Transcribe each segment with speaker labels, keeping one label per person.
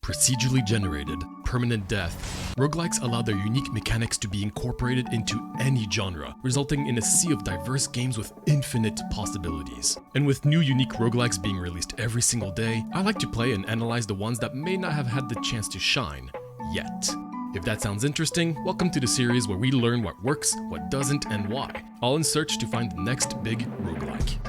Speaker 1: Procedurally generated, permanent death, roguelikes allow their unique mechanics to be incorporated into any genre, resulting in a sea of diverse games with infinite possibilities. And with new unique roguelikes being released every single day, I like to play and analyze the ones that may not have had the chance to shine yet. If that sounds interesting, welcome to the series where we learn what works, what doesn't, and why, all in search to find the next big roguelike.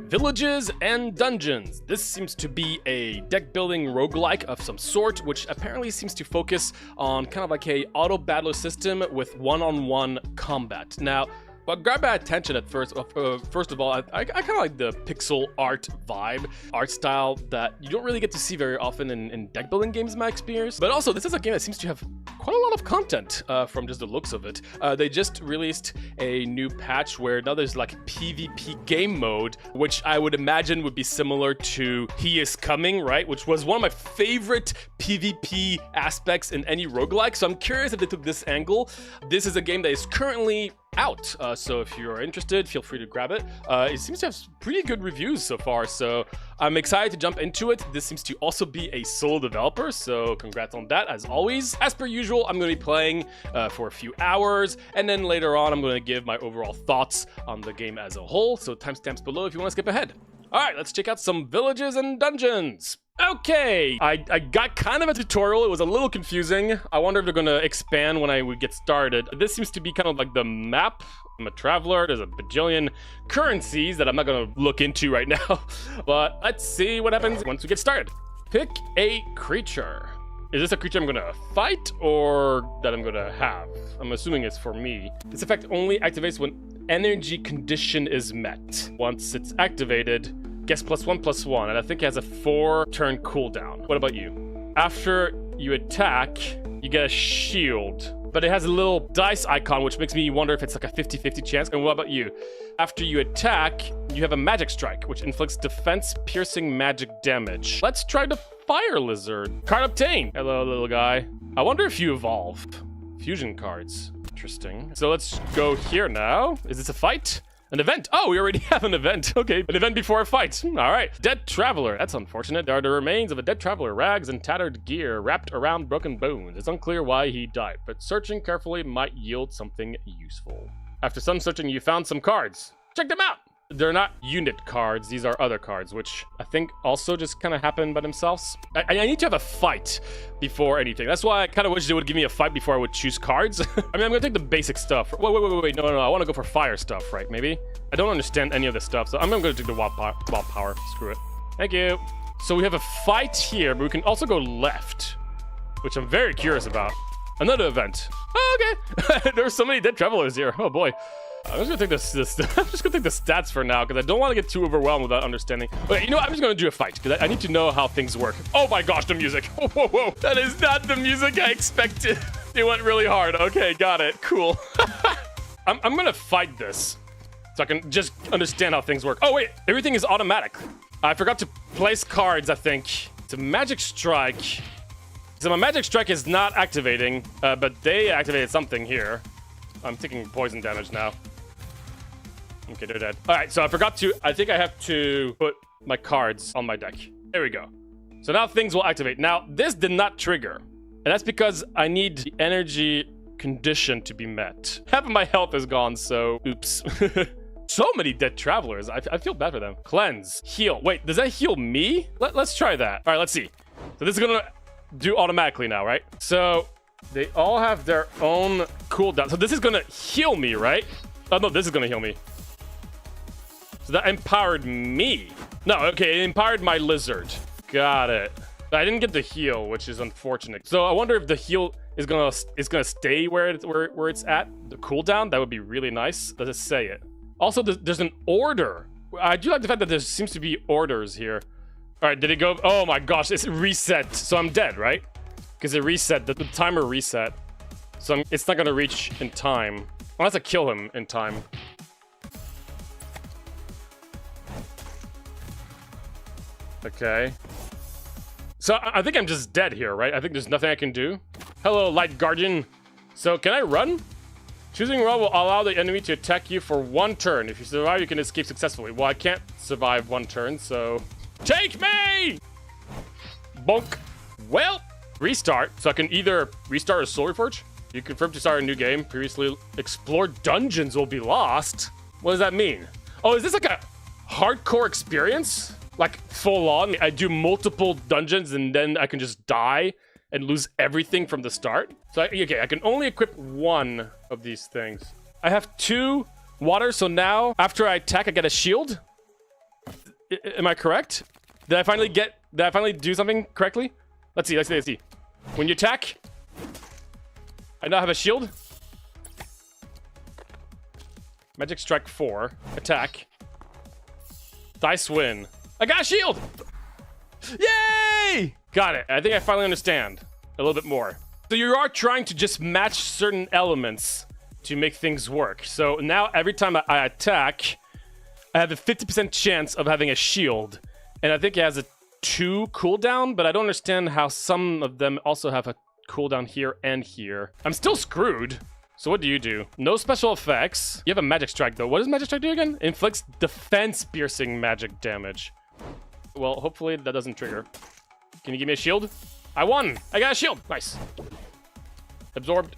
Speaker 2: Villages and dungeons. This seems to be a deck building roguelike of some sort, which apparently seems to focus on kind of like a auto battler system with one-on-one combat. Now, what grabbed my attention at first of all, I kind of like the pixel art vibe, art style that you don't really get to see very often in deck building games in my experience. But also, this is a game that seems to have quite a lot of content from just the looks of it. They just released a new patch where now there's like PvP game mode, which I would imagine would be similar to He Is Coming, right? Which was one of my favorite PvP aspects in any roguelike. So I'm curious if they took this angle. This is a game that is currently out, so if you're interested, feel free to grab it. It seems to have pretty good reviews so far, so I'm excited to jump into it. This seems to also be a solo developer, so congrats on that as always. As per usual, I'm going to be playing for a few hours, and then later on I'm going to give my overall thoughts on the game as a whole, so timestamps below if you want to skip ahead. Alright, let's check out some villages and dungeons. Okay, I got kind of a tutorial. It was a little confusing. I wonder if they're going to expand when I would get started. This seems to be kind of like the map. I'm a traveler. There's a bajillion currencies that I'm not going to look into right now. But let's see what happens once we get started. Pick a creature. Is this a creature I'm going to fight or that I'm going to have? I'm assuming it's for me. This effect only activates when energy condition is met. Once it's activated, guess +1/+1, and I think it has a 4-turn cooldown. What about you? After you attack, you get a shield, but it has a little dice icon, which makes me wonder if it's like a 50-50 chance. And what about you? After you attack, you have a magic strike, which inflicts defense-piercing magic damage. Let's try the fire lizard. Card obtained. Hello, little guy. I wonder if you evolve. Fusion cards. Interesting. So let's go here now. Is this a fight? An event. Oh, we already have an event. Okay, an event before a fight. All right. Dead traveler. That's unfortunate. There are the remains of a dead traveler, rags and tattered gear wrapped around broken bones. It's unclear why he died, but searching carefully might yield something useful. After some searching, you found some cards. Check them out. They're not unit cards. These are other cards, which I think also just kind of happen by themselves. I need to have a fight before anything. That's why I kind of wish they would give me a fight before I would choose cards. I mean, I'm going to take the basic stuff. Wait. No. I want to go for fire stuff, right? Maybe? I don't understand any of this stuff, so I'm going to take the wild power. Screw it. Thank you. So we have a fight here, but we can also go left, which I'm very curious about. Another event. Oh, okay. There's so many dead travelers here. Oh, boy. I'm just gonna take this. I'm just gonna take the stats for now because I don't want to get too overwhelmed without understanding. Okay, you know what? I'm just gonna do a fight because I need to know how things work. Oh my gosh, the music! Whoa! That is not the music I expected. It went really hard. Okay, got it. Cool. I'm gonna fight this so I can just understand how things work. Oh wait, everything is automatic. I forgot to place cards. I think it's a magic strike. So my magic strike is not activating, but they activated something here. I'm taking poison damage now. Okay, they're dead. All right, so I think I have to put my cards on my deck. There we go. So now things will activate. Now, this did not trigger. And that's because I need the energy condition to be met. Half of my health is gone, so oops. So many dead travelers. I feel bad for them. Cleanse. Heal. Wait, does that heal me? Let's try that. All right, let's see. So this is going to do automatically now, right? So they all have their own cooldown. So this is going to heal me, right? Oh, no, this is going to heal me. So that empowered me. No, okay, it empowered my lizard. Got it. I didn't get the heal, which is unfortunate. So I wonder if the heal is gonna stay where it's at. The cooldown, that would be really nice. Does it say it? Also, there's an order. I do like the fact that there seems to be orders here. All right, did it go? Oh my gosh, it's reset. So I'm dead, right? Because it reset. The timer reset. So it's not gonna reach in time unless I kill him in time. Okay. So I think I'm just dead here, right? I think there's nothing I can do. Hello, Light Guardian. So can I run? Choosing run will allow the enemy to attack you for 1 turn. If you survive, you can escape successfully. Well, I can't survive 1 turn, so... Take me! Bonk. Well, restart. So I can either restart a Soul Reforge. You confirm to start a new game. Previously explored dungeons will be lost. What does that mean? Oh, is this like a hardcore experience? Like full on? I do multiple dungeons and then I can just die and lose everything from the start? So, okay, I can only equip one of these things. I have 2 water, so now after I attack, I get a shield. Am I correct? Did I finally do something correctly? Let's see. When you attack, I now have a shield. Magic Strike 4. Attack. Dice win. I got a shield! Yay! Got it. I think I finally understand a little bit more. So you are trying to just match certain elements to make things work. So now every time I attack, I have a 50% chance of having a shield. And I think it has a 2 cooldown, but I don't understand how some of them also have a cooldown here and here. I'm still screwed. So what do you do? No special effects. You have a Magic Strike though. What does Magic Strike do again? Inflicts defense piercing magic damage. Well, hopefully that doesn't trigger. Can you give me a shield? I won! I got a shield! Nice. Absorbed.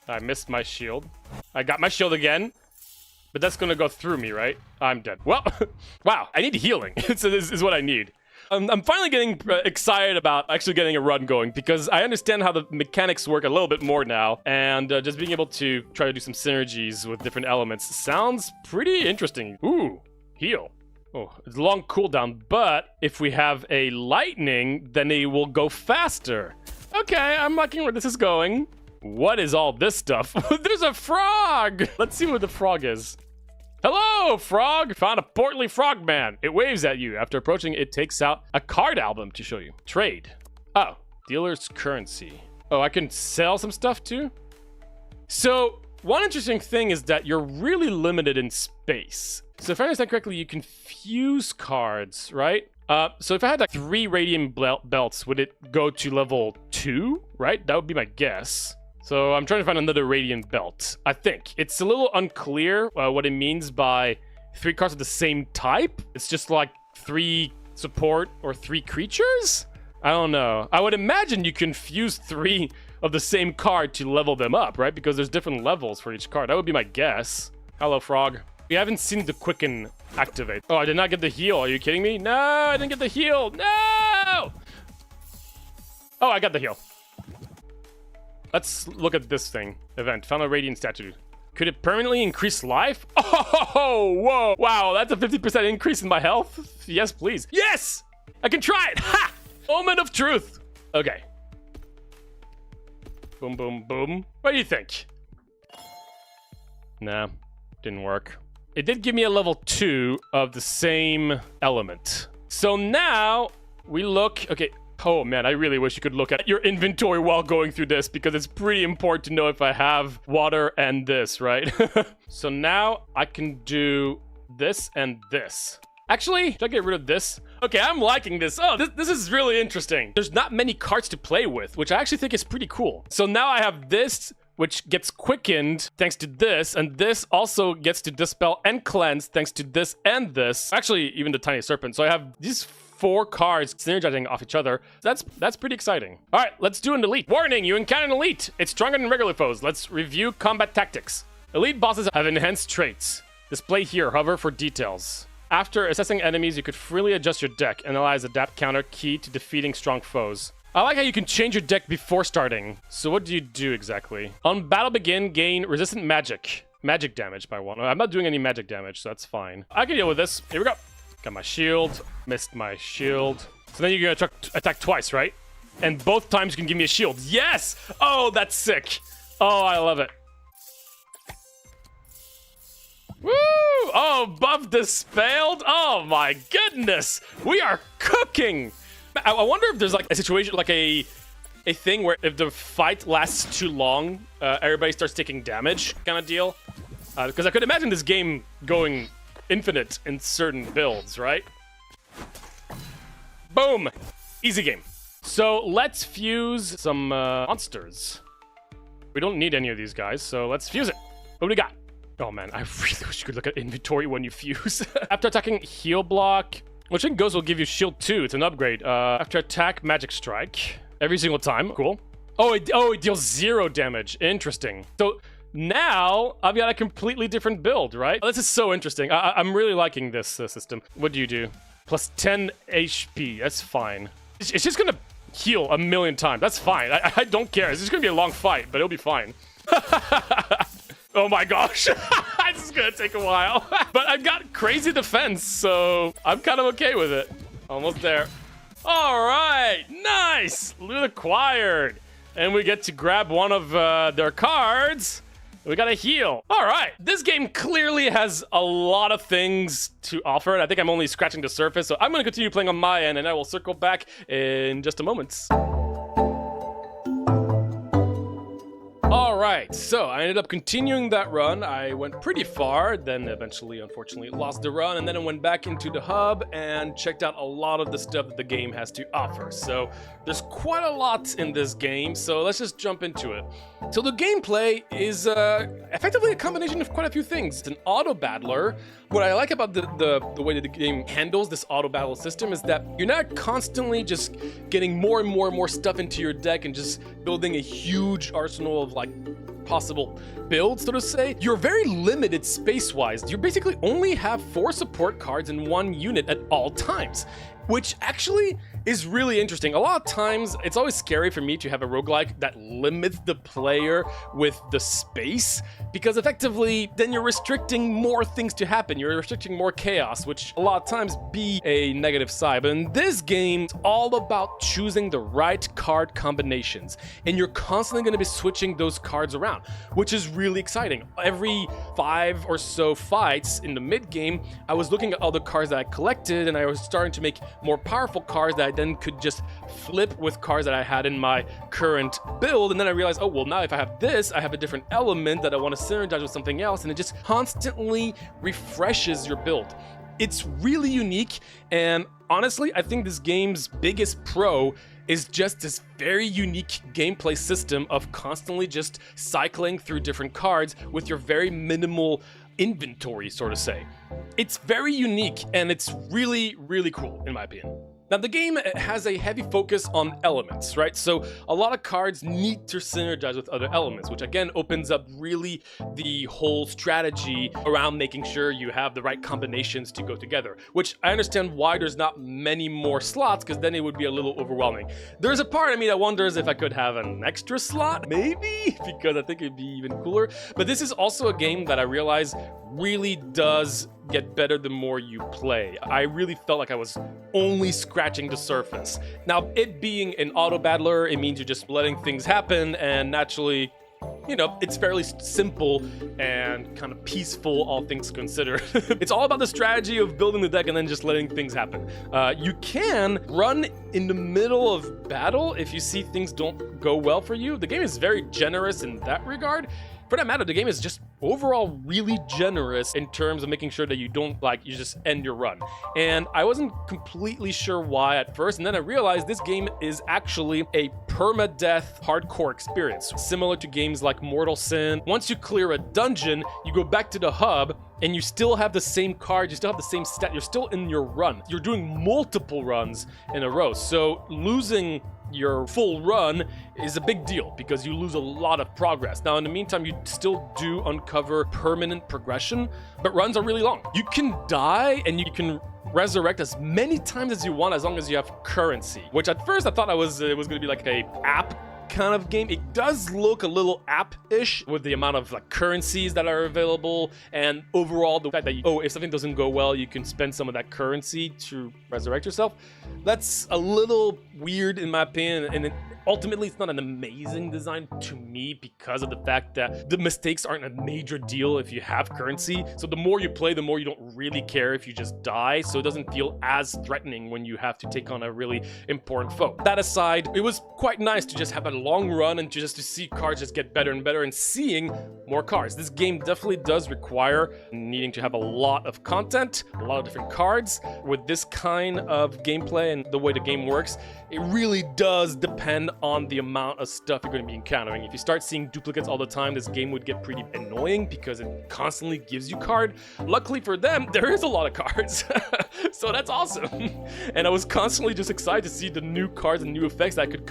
Speaker 2: I missed my shield. I got my shield again. But that's gonna go through me, right? I'm dead. Well, wow, I need healing. So this is what I need. I'm finally getting excited about actually getting a run going because I understand how the mechanics work a little bit more now, and just being able to try to do some synergies with different elements sounds pretty interesting. Ooh, heal. Oh, it's a long cooldown, but if we have a lightning, then it will go faster. Okay, I'm liking where this is going. What is all this stuff? There's a frog! Let's see what the frog is. Hello, frog! Found a portly frog man. It waves at you. After approaching, it takes out a card album to show you. Trade. Oh, dealer's currency. Oh, I can sell some stuff too? So, one interesting thing is that you're really limited in space. So if I understand correctly, you can fuse cards, right? So if I had like 3 radiant belts, would it go to level 2, right? That would be my guess. So I'm trying to find another radiant belt. I think it's a little unclear what it means by 3 cards of the same type. It's just like 3 support or 3 creatures? I don't know. I would imagine you can fuse 3 of the same card to level them up, right? Because there's different levels for each card. That would be my guess. Hello, frog. We haven't seen the quicken activate. Oh, I did not get the heal. Are you kidding me? No, I didn't get the heal. No! Oh, I got the heal. Let's look at this thing. Event. Found a radiant statue. Could it permanently increase life? Oh, whoa. Wow, that's a 50% increase in my health? Yes, please. Yes! I can try it. Ha! Moment of truth. Okay. Boom, boom, boom. What do you think? Nah, didn't work. It did give me a level 2 of the same element. So now we look... Okay. Oh man, I really wish you could look at your inventory while going through this because it's pretty important to know if I have water and this, right? So now I can do this and this. Actually, should I get rid of this? Okay, I'm liking this. Oh, this is really interesting. There's not many cards to play with, which I actually think is pretty cool. So now I have this, which gets quickened thanks to this, and this also gets to dispel and cleanse thanks to this and this. Actually, even the tiny serpent. So I have these 4 cards synergizing off each other. That's pretty exciting. All right, let's do an elite. Warning, you encounter an elite. It's stronger than regular foes. Let's review combat tactics. Elite bosses have enhanced traits. Display here, hover for details. After assessing enemies, you could freely adjust your deck. Analyze adapt counter key to defeating strong foes. I like how you can change your deck before starting. So what do you do exactly? On battle begin, gain resistant magic. Magic damage by 1. I'm not doing any magic damage, so that's fine. I can deal with this. Here we go. Got my shield. Missed my shield. So then you're gonna attack twice, right? And both times you can give me a shield. Yes! Oh, that's sick. Oh, I love it. Woo! Oh, buff dispelled. Oh my goodness. We are cooking. I wonder if there's like a situation, like a thing where if the fight lasts too long, everybody starts taking damage kind of deal. Because I could imagine this game going infinite in certain builds, right? Boom! Easy game. So let's fuse some monsters. We don't need any of these guys, so let's fuse it. What do we got? Oh man, I really wish you could look at inventory when you fuse. After attacking, heal block. Which in goes will give you shield 2. It's an upgrade. After attack, magic strike. Every single time. Cool. Oh, it deals 0 damage. Interesting. So now I've got a completely different build, right? This is so interesting. I'm really liking this system. What do you do? Plus 10 HP. That's fine. It's just gonna heal a million times. That's fine. I don't care. It's just gonna be a long fight, but it'll be fine. Oh my gosh. This is gonna take a while. But I've got crazy defense, so I'm kind of okay with it. Almost there. All right. Nice. Loot acquired. And we get to grab one of their cards. We gotta heal. All right. This game clearly has a lot of things to offer, and I think I'm only scratching the surface, so I'm gonna continue playing on my end, and I will circle back in just a moment. All right, so I ended up continuing that run. I went pretty far, then eventually, unfortunately, lost the run, and then I went back into the hub and checked out a lot of the stuff that the game has to offer. So there's quite a lot in this game, so let's just jump into it. So the gameplay is effectively a combination of quite a few things. It's an auto battler. What I like about the way that the game handles this auto battle system is that you're not constantly just getting more and more and more stuff into your deck and just building a huge arsenal of like possible builds, so to say. You're very limited space-wise. You basically only have 4 support cards in one unit at all times, which actually is really interesting. A lot of times, it's always scary for me to have a roguelike that limits the player with the space, because effectively, then you're restricting more things to happen. You're restricting more chaos, which a lot of times be a negative side. But in this game, it's all about choosing the right card combinations, and you're constantly going to be switching those cards around, which is really exciting. Every 5 or so fights in the mid-game, I was looking at all the cards that I collected, and I was starting to make more powerful cards that I then could just flip with cards that I had in my current build. And then I realized, oh, well, now if I have this, I have a different element that I want to synergize with something else, and it just constantly refreshes your build. It's really unique, and honestly, I think this game's biggest pro is just this very unique gameplay system of constantly just cycling through different cards with your very minimal inventory, so to say. It's very unique, and it's really, really cool, in my opinion. Now, the game has a heavy focus on elements, right? So a lot of cards need to synergize with other elements, which again opens up really the whole strategy around making sure you have the right combinations to go together, which I understand why there's not many more slots, because then it would be a little overwhelming. There's a part of me that wonders if I could have an extra slot, maybe, because I think it'd be even cooler. But this is also a game that I realize really does get better the more you play. I really felt like I was only scratching the surface. Now, it being an auto battler, it means you're just letting things happen, and naturally, you know, it's fairly simple and kind of peaceful, all things considered. It's all about the strategy of building the deck and then just letting things happen. You can run in the middle of battle if you see things don't go well for you. The game is very generous in that regard. For that matter, the game is just overall really generous in terms of making sure that you don't, you just end your run. And I wasn't completely sure why at first, and then I realized this game is actually a permadeath hardcore experience, similar to games like Mortal Sin. Once you clear a dungeon, you go back to the hub, and you still have the same card, you still have the same stat, you're still in your run. You're doing multiple runs in a row, so losing your full run is a big deal because you lose a lot of progress. Now, in the meantime, you still do uncover permanent progression, but runs are really long. You can die and you can resurrect as many times as you want as long as you have currency, which at first I thought it was going to be like a app kind of game. It does look a little app-ish with the amount of currencies that are available, and overall the fact that if something doesn't go well, you can spend some of that currency to resurrect yourself. That's a little weird in my opinion, and ultimately it's not an amazing design to me because of the fact that the mistakes aren't a major deal if you have currency. So the more you play, the more you don't really care if you just die, so it doesn't feel as threatening when you have to take on a really important foe. That aside, it was quite nice to just have a a long run and just to see cards just get better and better and seeing more cards. This game definitely does require needing to have a lot of content, a lot of different cards. With this kind of gameplay and the way the game works, it really does depend on the amount of stuff you're going to be encountering. If you start seeing duplicates all the time, this game would get pretty annoying because it constantly gives you card. Luckily for them, there is a lot of cards. So that's awesome. And I was constantly just excited to see the new cards and new effects that I could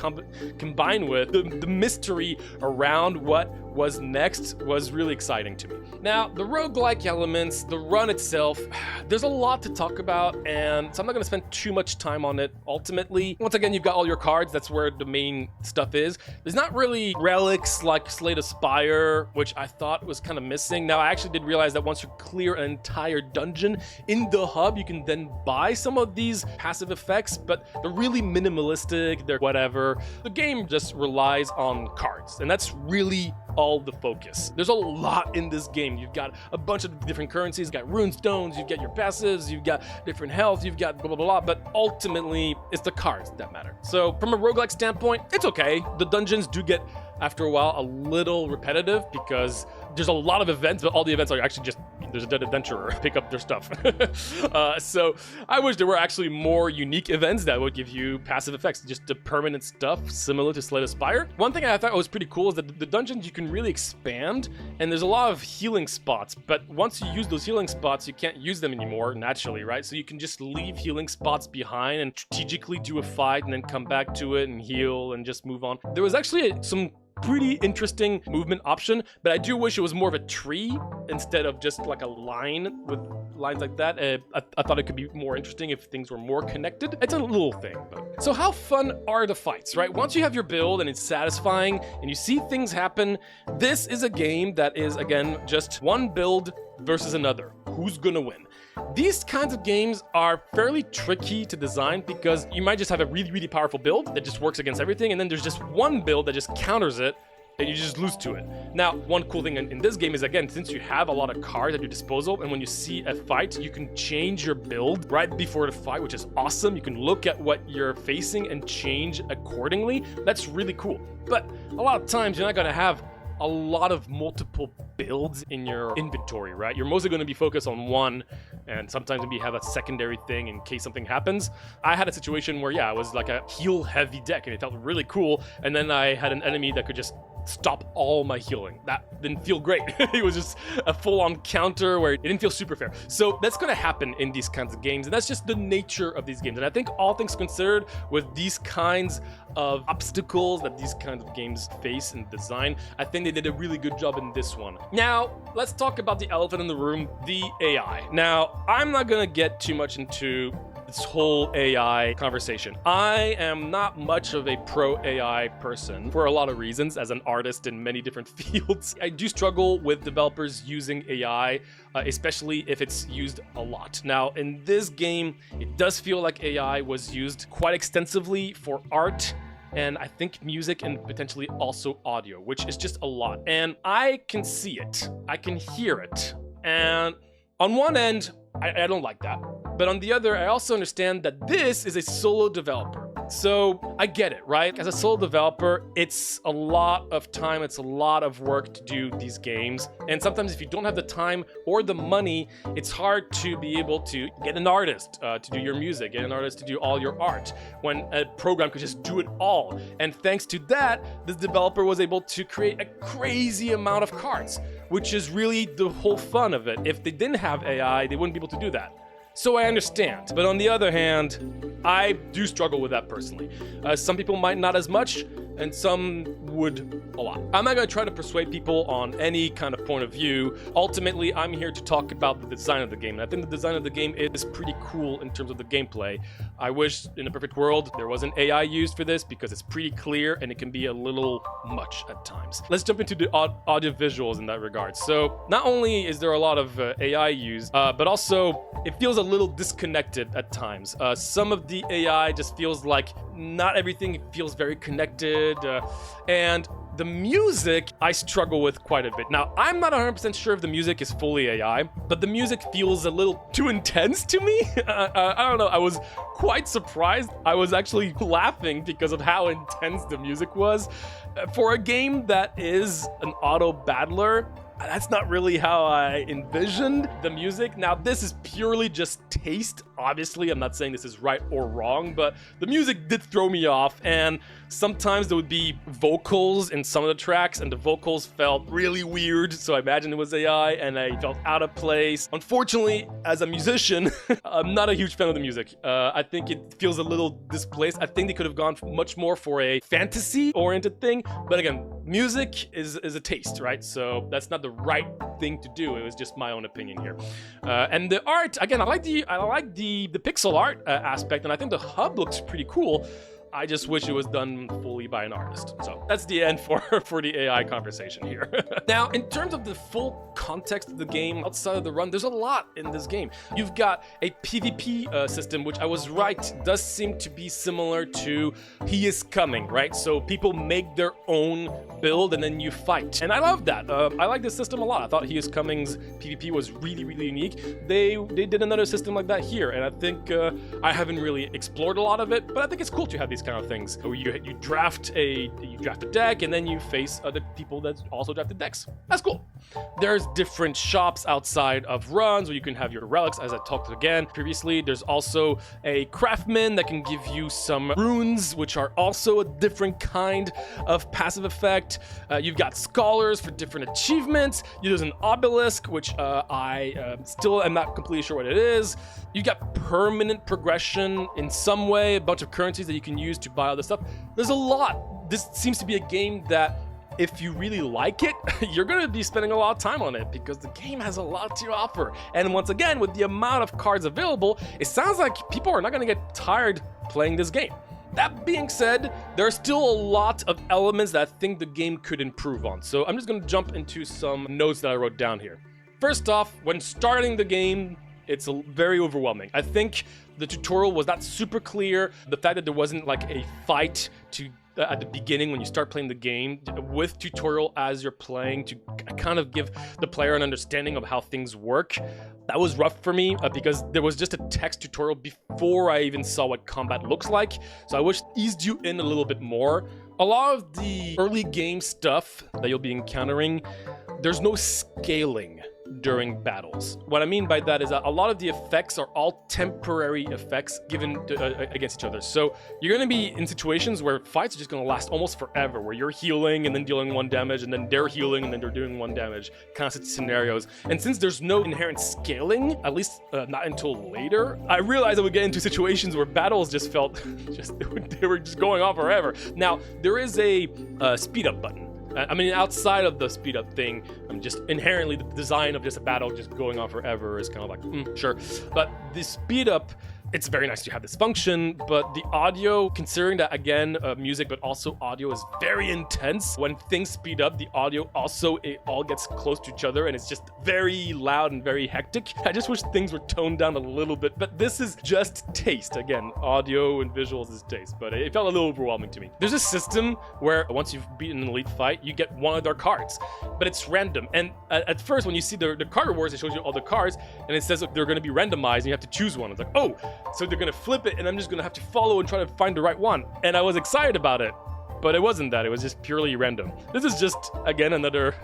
Speaker 2: combine with. The mystery around what was next was really exciting to me. Now, the roguelike elements, the run itself, there's a lot to talk about, and so I'm not going to spend too much time on it. Ultimately, once again, you've got all your cards. That's where the main stuff is. There's not really relics like Slay the Spire, which I thought was kind of missing. Now, I actually did realize that once you clear an entire dungeon in the hub, you can then buy some of these passive effects, but they're really minimalistic. They're whatever. The game just relies on cards, and that's really all the focus. There's a lot in this game. You've got a bunch of different currencies, you've got rune stones, you've got your passives, you've got different health, you've got blah, blah, blah, but ultimately, it's the cards that matter. So from a roguelike standpoint, it's okay. The dungeons do get, after a while, a little repetitive because there's a lot of events, but all the events are actually just, there's a dead adventurer, pick up their stuff. So I wish there were actually more unique events that would give you passive effects, just the permanent stuff similar to Slay the Spire. One thing I thought was pretty cool is that the dungeons you can really expand, and there's a lot of healing spots, but once you use those healing spots, you can't use them anymore naturally, right? So you can just leave healing spots behind and strategically do a fight and then come back to it and heal and just move on. There was actually some pretty interesting movement option, but I do wish it was more of a tree instead of just like a line with lines like that. I thought it could be more interesting if things were more connected. It's a little thing, but. So how fun are the fights, right? Once you have your build and it's satisfying and you see things happen, this is a game that is, again, just one build versus another. Who's gonna win? These kinds of games are fairly tricky to design because you might just have a really, really powerful build that just works against everything, and then there's just one build that just counters it, and you just lose to it. Now, one cool thing in this game is, again, since you have a lot of cards at your disposal, and when you see a fight, you can change your build right before the fight, which is awesome. You can look at what you're facing and change accordingly. That's really cool. But a lot of times, you're not gonna have a lot of multiple builds in your inventory, right? You're mostly going to be focused on one, and sometimes maybe have a secondary thing in case something happens. I had a situation where, yeah, it was like a heal heavy deck and it felt really cool, and then I had an enemy that could just stop all my healing. That didn't feel great. It was just a full-on counter where it didn't feel super fair. So that's going to happen in these kinds of games, and that's just the nature of these games. And I think all things considered, with these kinds of obstacles that these kinds of games face and design, I think they did a really good job in this one. Now, let's talk about the elephant in the room, the AI. Now, I'm not going to get too much into this whole AI conversation. I am not much of a pro AI person for a lot of reasons as an artist in many different fields. I do struggle with developers using AI, especially if it's used a lot. Now, in this game, it does feel like AI was used quite extensively for art, and I think music and potentially also audio, which is just a lot. And I can see it, I can hear it. And on one end, I don't like that. But on the other, I also understand that this is a solo developer. So I get it, right? As a solo developer, it's a lot of time, it's a lot of work to do these games. And sometimes if you don't have the time or the money, it's hard to be able to get an artist to do your music, get an artist to do all your art, when a program could just do it all. And thanks to that, this developer was able to create a crazy amount of cards, which is really the whole fun of it. If they didn't have AI, they wouldn't be able to do that. So I understand, but on the other hand, I do struggle with that personally. Some people might not as much, and some would a lot. I'm not going to try to persuade people on any kind of point of view. Ultimately, I'm here to talk about the design of the game, and I think the design of the game is pretty cool in terms of the gameplay. I wish in a perfect world there was an AI used for this because it's pretty clear and it can be a little much at times. Let's jump into the audio visuals in that regard. So not only is there a lot of AI used, but also it feels a little disconnected at times. Some of the AI just feels like not everything feels very connected, and The music I struggle with quite a bit. Now, I'm not 100% sure if the music is fully AI, but the music feels a little too intense to me. I don't know, I was quite surprised. I was actually laughing because of how intense the music was. For a game that is an auto battler, that's not really how I envisioned the music. Now, this is purely just taste. Obviously, I'm not saying this is right or wrong, but the music did throw me off, and sometimes there would be vocals in some of the tracks, and the vocals felt really weird, so I imagined it was AI, and I felt out of place. Unfortunately, as a musician, I'm not a huge fan of the music. I think it feels a little displaced. I think they could have gone much more for a fantasy-oriented thing, but again, music is a taste, right? So that's not the right thing to do. It was just my own opinion here. And the art, again, I like the pixel art aspect, and I think the hub looks pretty cool. I just wish it was done fully by an artist. So that's the end for the AI conversation here. Now, in terms of the full context of the game outside of the run, there's a lot in this game. You've got a PvP system, which I was right, does seem to be similar to He Is Coming, right? So people make their own build and then you fight. And I love that. I like this system a lot. I thought He Is Coming's PvP was really, really unique. They did another system like that here, and I think I haven't really explored a lot of it, but I think it's cool to have these kind of things. So you draft a deck, and then you face other people that also drafted decks. That's cool. There's different shops outside of runs where you can have your relics, as I talked again previously. There's also a craftsman that can give you some runes, which are also a different kind of passive effect. You've got scholars for different achievements. There's an obelisk, which I still am not completely sure what it is. You got permanent progression in some way, a bunch of currencies that you can use to buy all this stuff. There's a lot. This seems to be a game that, if you really like it, you're going to be spending a lot of time on it because the game has a lot to offer. And once again, with the amount of cards available, it sounds like people are not going to get tired playing this game. That being said, there are still a lot of elements that I think the game could improve on. So I'm just going to jump into some notes that I wrote down here. First off, when starting the game, it's very overwhelming. I think the tutorial was not super clear. The fact that there wasn't like a fight at the beginning when you start playing the game with tutorial as you're playing to kind of give the player an understanding of how things work. That was rough for me because there was just a text tutorial before I even saw what combat looks like. So I wish it eased you in a little bit more. A lot of the early game stuff that you'll be encountering, there's no scaling during battles. What I mean by that is that a lot of the effects are all temporary effects given against each other. So you're going to be in situations where fights are just going to last almost forever, where you're healing and then dealing 1 damage, and then they're healing and then they're doing 1 damage, constant scenarios. And since there's no inherent scaling, at least not until later, I realized I would get into situations where battles just felt they were just going on forever. Now, there is a speed up button. I mean, outside of the speed up thing, just inherently the design of just a battle just going on forever is kind of like, sure. But the speed up, it's very nice to have this function, but the audio, considering that, again, music, but also audio is very intense. When things speed up, the audio also, it all gets close to each other, and it's just very loud and very hectic. I just wish things were toned down a little bit, but this is just taste. Again, audio and visuals is taste, but it felt a little overwhelming to me. There's a system where once you've beaten an elite fight, you get one of their cards, but it's random. And at first, when you see the card rewards, it shows you all the cards, and it says that they're going to be randomized, and you have to choose one. It's like, oh, so they're gonna flip it, and I'm just gonna have to follow and try to find the right one. And I was excited about it, but it wasn't that. It was just purely random. This is just, again, another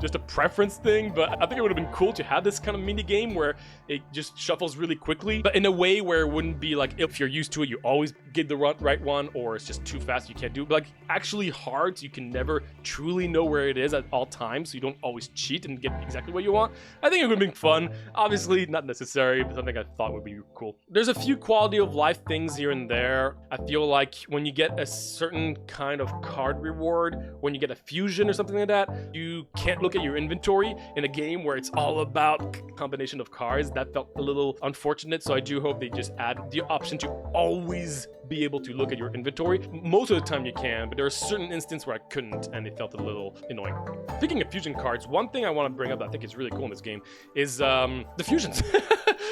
Speaker 2: just a preference thing, but I think it would have been cool to have this kind of mini game where it just shuffles really quickly, but in a way where it wouldn't be like, if you're used to it, you always get the right one, or it's just too fast, you can't do it. But like actually hard, so you can never truly know where it is at all times, so you don't always cheat and get exactly what you want. I think it would have been fun. Obviously not necessary, but something I thought would be cool. There's a few quality of life things here and there. I feel like when you get a certain kind of card reward, when you get a fusion or something like that, you can't look at your inventory in a game where it's all about combination of cards. That felt a little unfortunate, so I do hope they just add the option to always be able to look at your inventory. Most of the time you can, but there are certain instances where I couldn't, and it felt a little annoying. Speaking of fusion cards, one thing I want to bring up that I think is really cool in this game is the fusions.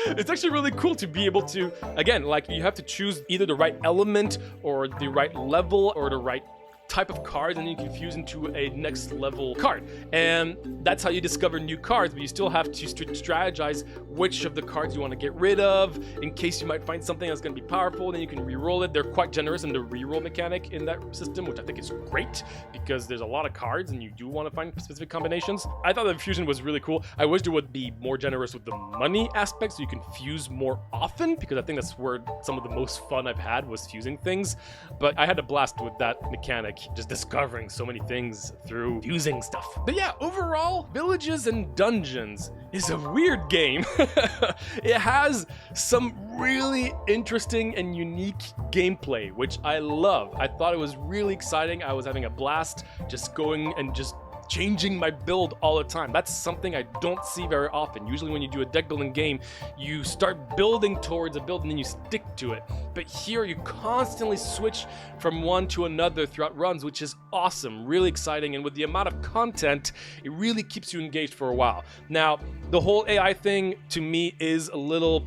Speaker 2: It's actually really cool to be able to, again, like you have to choose either the right element or the right level or the right type of cards, and then you can fuse into a next level card. And that's how you discover new cards, but you still have to strategize which of the cards you want to get rid of in case you might find something that's going to be powerful. Then you can re-roll it. They're quite generous in the re-roll mechanic in that system, which I think is great because there's a lot of cards and you do want to find specific combinations. I thought the fusion was really cool. I wish it would be more generous with the money aspect so you can fuse more often, because I think that's where some of the most fun I've had was fusing things. But I had a blast with that mechanic, just discovering so many things through fusing stuff. But yeah, overall, Villages and Dungeons is a weird game. It has some really interesting and unique gameplay, which I love. I thought it was really exciting. I was having a blast just going and just changing my build all the time. That's something I don't see very often. Usually when you do a deck building game, you start building towards a build and then you stick to it. But here you constantly switch from one to another throughout runs, which is awesome, really exciting. And with the amount of content, it really keeps you engaged for a while. Now, the whole AI thing to me is a little,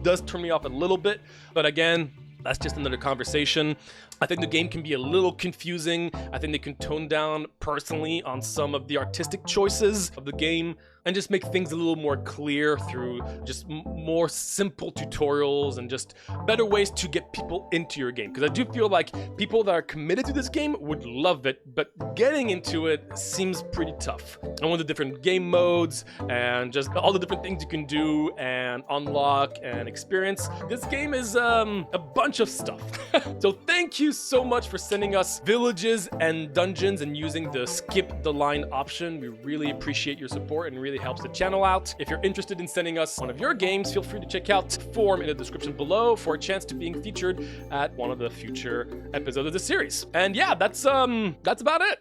Speaker 2: does turn me off a little bit, but again, that's just another conversation. I think the game can be a little confusing. I think they can tone down personally on some of the artistic choices of the game and just make things a little more clear through just more simple tutorials and just better ways to get people into your game. Because I do feel like people that are committed to this game would love it, but getting into it seems pretty tough. And with the different game modes and just all the different things you can do and unlock and experience, this game is a bunch of stuff. So thank you so much for sending us Villages and Dungeons and using the skip the line option. We really appreciate your support and really helps the channel out. If you're interested in sending us one of your games, feel free to check out the form in the description below for a chance to being featured at one of the future episodes of the series. And yeah, that's about it.